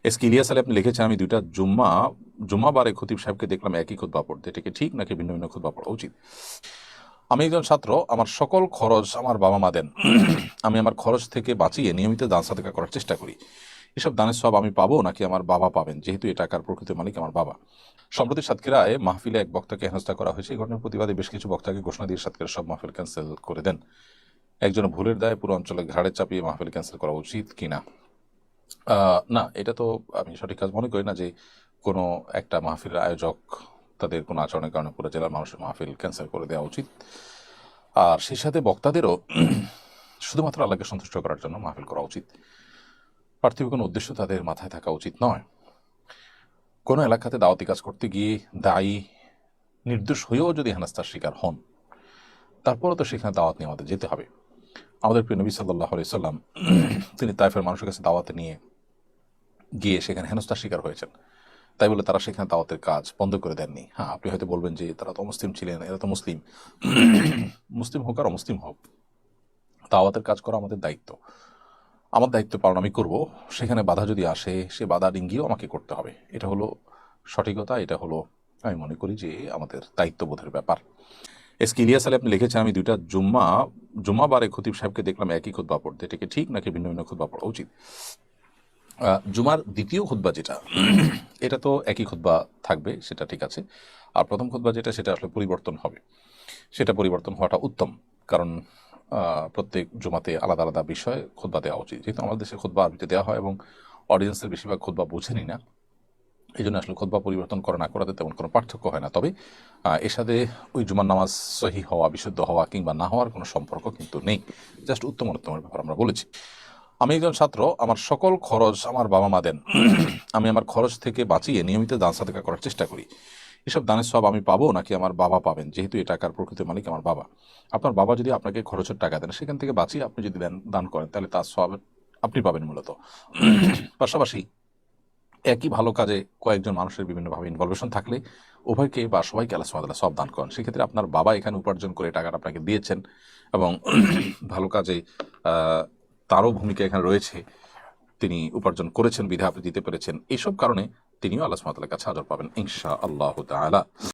SK Ilias Ali আপনি লিখেছেন, আমি দুইটা জুম্মাবারে খতিব সাহেবকে দেখলাম একই খুতবা পড়তে, এটা কি ঠিক নাকি ভিন্ন ভিন্ন খুতবা পড়া উচিত? আমি একজন ছাত্র, আমার সকল খরচ আমার বাবা মা দেন। আমি আমার খরচ থেকে বাঁচিয়ে নিয়মিত দান সাদকা করার চেষ্টা করি। এসব দানের সব আমি পাবো নাকি আমার বাবা পাবেন, যেহেতু এই টাকার প্রকৃত মালিক আমার বাবা? সম্প্রতি সাতক্ষীরায় মাহফিলে এক বক্তাকে হেনস্থা করা হয়েছে। এই ঘটনার প্রতিবাদে বেশ কিছু বক্তাকে ঘোষণা দিয়ে সাতক্ষীরা সব মাহফিল ক্যান্সেল করে দেন। একজন ভুলের দায়ে পুরো অঞ্চলে ঘাড়ে চাপিয়ে মাহফিল ক্যান্সেল করা উচিত কিনা? না, এটা তো আমি সঠিক কাজ মনে করি না যে কোনো একটা মাহফিলের আয়োজক তাদের কোনো আচরণের কারণে পুরো জেলার মানুষের মাহফিল ক্যান্সেল করে দেওয়া উচিত। আর সেই সাথে বক্তাদেরও শুধুমাত্র আল্লাহকে সন্তুষ্ট করার জন্য মাহফিল করা উচিত। পার্থিব কোনো উদ্দেশ্য তাদের মাথায় থাকা উচিত নয়। কোনো এলাকাতে দাওয়াতি কাজ করতে গিয়ে দায়ী নির্দোষ হয়েও যদি হেনস্থার শিকার হন, তারপরে তো সেখানে দাওয়াত নিয়ে আমাদের যেতে হবে। আমাদের প্রিয় নবী সাল্লাল্লাহু আলাইহি সাল্লাম তিনি তাইফের মানুষের কাছে দাওয়াতে নিয়ে গিয়ে সেখানে হেনস্থার শিকার হয়েছেন। তাই বলে তারা সেখানে দাওয়াতের কাজ বন্ধ করে দেননি। হ্যাঁ, আপনি হয়তো বলবেন যে তারা তো মুসলিম ছিলেন, এরা তো মুসলিম। মুসলিম হোক আর অমুসলিম হোক, দাওয়াতের কাজ করা আমাদের দায়িত্ব। আমার দায়িত্ব পালন আমি করব। সেখানে বাধা যদি আসে, সে বাধা ডিঙ্গিয়েও আমাকে করতে হবে। এটা হলো সঠিকতা, এটা হলো আমি মনে করি যে আমাদের দায়িত্ববোধের ব্যাপার। এসকে ইলিয়াস আলী আপনি লিখেছেন, আমি দুইটা জুম্মাবারে খতিব সাহেবকে দেখলাম একই খুতবা পড়তে, এটা কি ঠিক নাকি ভিন্ন ভিন্ন খুতবা পড়া উচিত? জুমার দ্বিতীয় খুতবা যেটা, এটা তো একই খুতবা থাকবে, সেটা ঠিক আছে। আর প্রথম খুতবা যেটা, সেটা আসলে পরিবর্তন হবে। সেটা পরিবর্তন হওয়াটা উত্তম, কারণ প্রত্যেক জুমাতে আলাদা আলাদা বিষয়ে খুতবা দেওয়া উচিত। যেহেতু আমাদের দেশে খুতবা আরবিতে দেওয়া হয় এবং অডিয়েন্সের বেশিরভাগ খুতবা বোঝেনি না, এই জন্য আসলে খুতবা পরিবর্তন করা না করাতে তেমন কোনো পার্থক্য হয় না। তবে এর সাথে ওই জুমার নামাজ সহি হওয়া, বিশুদ্ধ হওয়া কিংবা না হওয়ার কোনো সম্পর্ক কিন্তু নেই। জাস্ট উত্তম অনুত্তমের ব্যাপার আমরা বলেছি। আমি একজন ছাত্র, আমার সকল খরচ আমার বাবা মা দেন। আমি আমার খরচ থেকে বাঁচিয়ে নিয়মিত দান সাদকা করার চেষ্টা করি। এসব দানের সব আমি পাবো নাকি আমার বাবা পাবেন, যেহেতু এই টাকার প্রকৃত মালিক আমার বাবা? আপনার বাবা যদি আপনাকে খরচের টাকা দেন, সেখান থেকে বাঁচিয়ে আপনি যদি দান করেন, তাহলে তার সব আপনি পাবেন মূলত। পাশাপাশি একই ভালো কাজে কয়েকজন মানুষের বিভিন্নভাবে ইনভলভেশন থাকলে উভয়কে বা সবাইকে আল্লাহ সুবহানাহু ওয়া তাআলা সব দান করেন। সেক্ষেত্রে আপনার বাবা এখানে উপার্জন করে টাকাটা আপনাকে দিয়েছেন এবং ভালো কাজে আহ, তারও ভূমিকা এখানে রয়েছে। তিনি উপার্জন করেছেন বিধায় আপনি দিতে পেরেছেন। এইসব কারণে তিনিও আল্লাহ সুবহানাহু ওয়া তাআলার কাছে আজর পাবেন ইনশাআল্লাহু তাআলা।